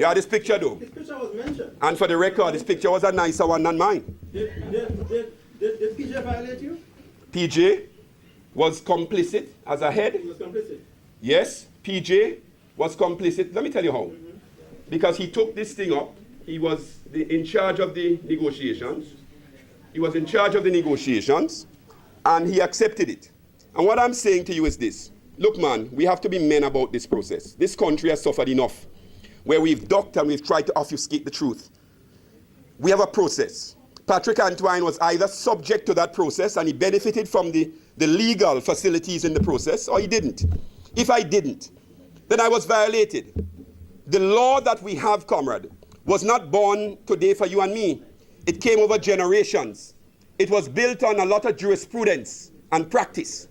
Yeah, this picture though. This picture was mentioned. And for the record, this picture was a nicer one than mine. Did PJ violate you? PJ was complicit as a head. He was complicit. Yes, PJ was complicit. Let me tell you how. Because he took this thing up. He was in charge of the negotiations. He was in charge of the negotiations. And he accepted it. And what I'm saying to you is this. Look, man, we have to be men about this process. This country has suffered enough, where we've ducked and we've tried to obfuscate the truth. We have a process. Patrick Antoine was either subject to that process and he benefited from the legal facilities in the process, or he didn't. If I didn't, then I was violated. The law that we have, comrade, was not born today for you and me. It came over generations. It was built on a lot of jurisprudence and practice.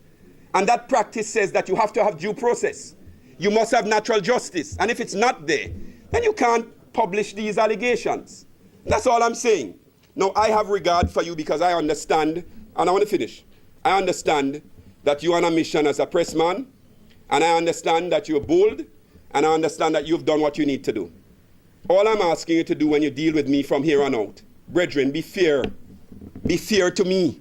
And that practice says that you have to have due process. You must have natural justice. And if it's not there, then you can't publish these allegations. That's all I'm saying. Now, I have regard for you because I understand, and I want to finish. I understand that you're on a mission as a pressman, and I understand that you're bold, and I understand that you've done what you need to do. All I'm asking you to do when you deal with me from here on out, brethren, be fair. Be fair to me,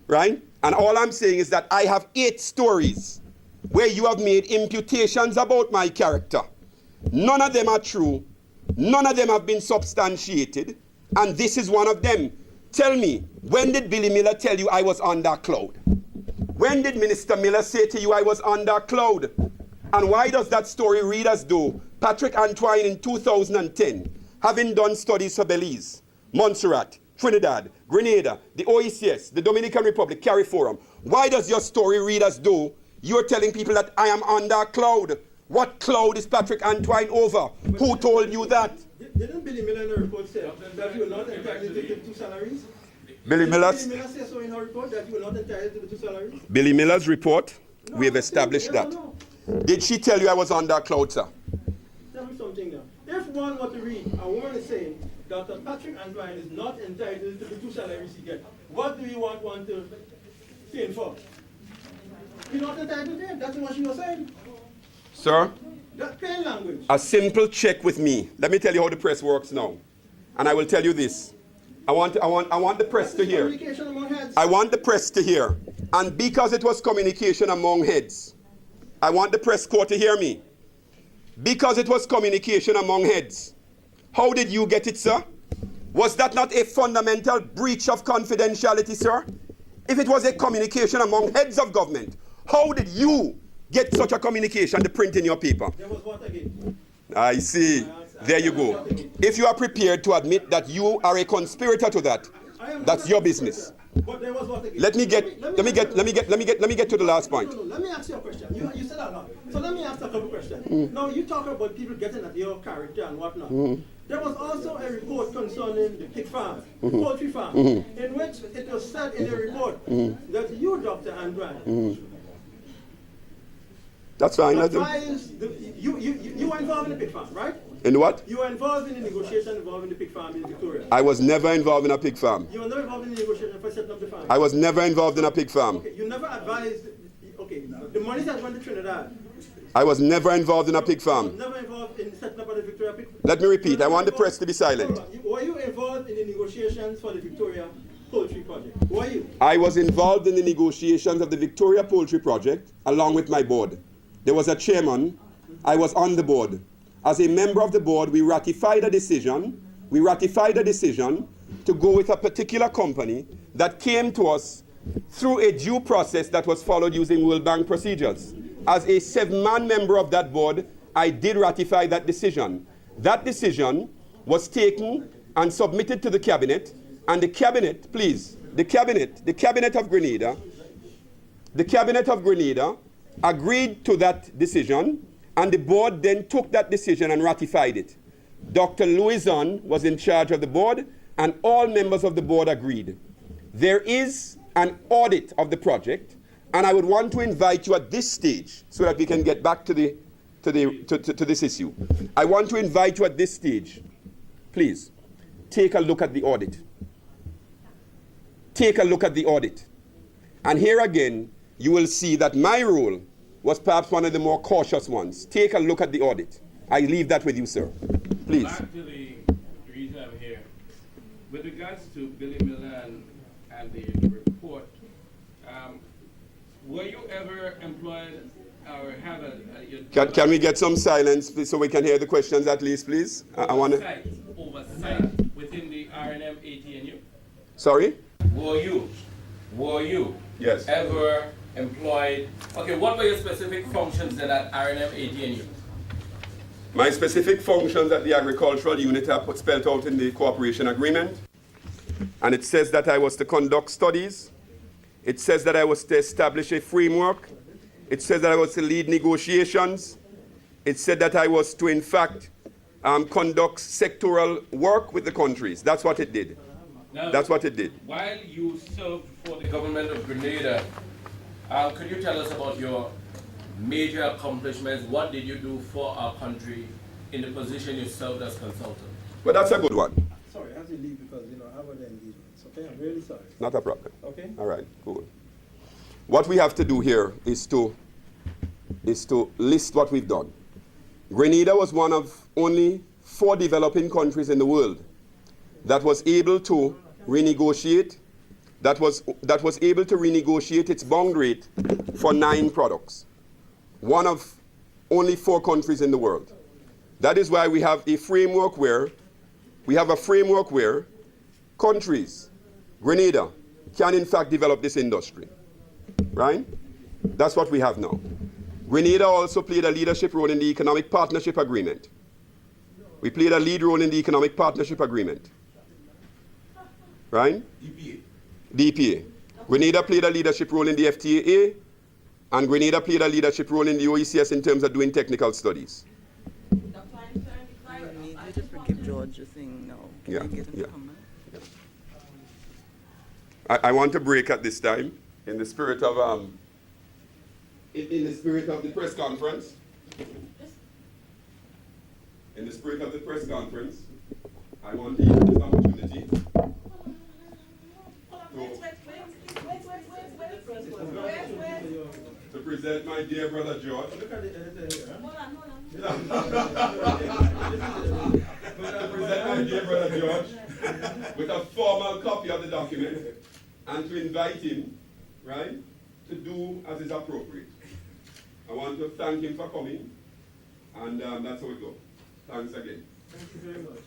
right? And all I'm saying is that I have 8 stories where you have made imputations about my character. None of them are true. None of them have been substantiated. And this is one of them. Tell me, when did Billy Miller tell you I was under a cloud? When did Minister Miller say to you I was under a cloud? And why does that story read as though Patrick Antoine in 2010, having done studies for Belize, Montserrat, Trinidad, Grenada, the OECS, the Dominican Republic, CARIFORUM, why does your story read as though you're telling people that I am under a cloud? What cloud is Patrick Antoine over? Who told you that? Didn't Billy Miller in the report say that you were not entitled to the 2 salaries? Billy Miller said so in her report that you were not entitled to the 2 salaries? Billy Miller's report, no, we have established that. No. Did she tell you I was under a cloud, sir? Tell me something now. If one were to read, a woman is saying Dr. Patrick Antoine is not entitled to the 2 salaries he gets, what do you want one to pay for? You're not entitled to it. That's what she was saying. Sir? That's plain language. A simple check with me. Let me tell you how the press works now. And I will tell you this. I want the press to hear. Communication among heads. I want the press to hear. And because it was communication among heads, I want the press corps to hear me. Because it was communication among heads. How did you get it, sir? Was that not a fundamental breach of confidentiality, sir? If it was a communication among heads of government, how did you get such a communication to print in your paper? There was what again? I see. There you go. If you are prepared to admit that you are a conspirator to that, that's your business. But there was what again? Let me get to the last point. No, let me ask you a question. You said that now. So let me ask a couple questions. Now you talk about people getting at your character and whatnot. There was also a report concerning the pig farm, the poultry farm, in which it was said in the report that you, Dr. Antoine, that's fine. You were involved in the pig farm, right? In what? You were involved in the negotiation involving the pig farm in Victoria. I was never involved in a pig farm. You were never involved in the negotiation for setting up the farm. I was never involved in a pig farm. Okay, you never advised. Okay, the money that went to Trinidad. I was never involved in a pig farm. Never involved in setting up the Victoria pig farm. Let me repeat. I want the press to be silent. Were you involved in the negotiations for the Victoria Poultry Project? Were you? I was involved in the negotiations of the Victoria Poultry Project along with my board. There was a chairman. I was on the board. As a member of the board, we ratified a decision to go with a particular company that came to us through a due process that was followed using World Bank procedures. As a 7-man member of that board, I did ratify that decision. That decision was taken and submitted to the cabinet, and the cabinet, please, the cabinet of Grenada agreed to that decision, and the board then took that decision and ratified it. Dr. Louison was in charge of the board, and all members of the board agreed. There is an audit of the project, and I would want to invite you at this stage, so that we can get back to this issue. I want to invite you at this stage, please, take a look at the audit. Take a look at the audit. And here again, you will see that my role was perhaps one of the more cautious ones. Take a look at the audit. I leave that with you, sir. Please. Back to the reason I'm here. With regards to Billy Miller and the report, were you ever employed or have Can we get some silence, please, so we can hear the questions at least, please? I want to. Oversight within the R&M ATNU? Sorry? Were you Yes. ever employed? Okay, what were your specific functions then at R&M ATNU? My specific functions at the agricultural unit are spelled out in the cooperation agreement. And it says that I was to conduct studies. It says that I was to establish a framework. It says that I was to lead negotiations. It said that I was to, in fact, conduct sectoral work with the countries. That's what it did. Now, that's what it did. While you served for the government of Grenada, could you tell us about your major accomplishments? What did you do for our country in the position you served as consultant? Well, that's a good one. Sorry, I have to leave because, I have other engagements, okay? I'm really sorry. Not a problem. Okay? All right, cool. What we have to do here is to list what we've done. Grenada was one of only 4 developing countries in the world that was able to renegotiate, that was able to renegotiate its bond rate for 9 products. One of only 4 countries in the world. That is why we have a framework where countries, Grenada, can in fact develop this industry. Right? That's what we have now. Grenada also played a leadership role in the Economic Partnership Agreement. We played a lead role in the Economic Partnership Agreement. Right? DPA. Grenada played a leadership role in the FTAA, and Grenada played a leadership role in the OECS in terms of doing technical studies. You need to forgive George a thing now. Can Yeah, you get him yeah. to come back? I want to break at this time in the spirit of in the spirit of the press conference. In the spirit of the press conference, I want to use this opportunity to present my dear brother George. Look at the editor here. To present my dear brother George with a formal copy of the document and to invite him, right, to do as is appropriate. I want to thank him for coming, and that's how it goes. Thanks again. Thank you very much.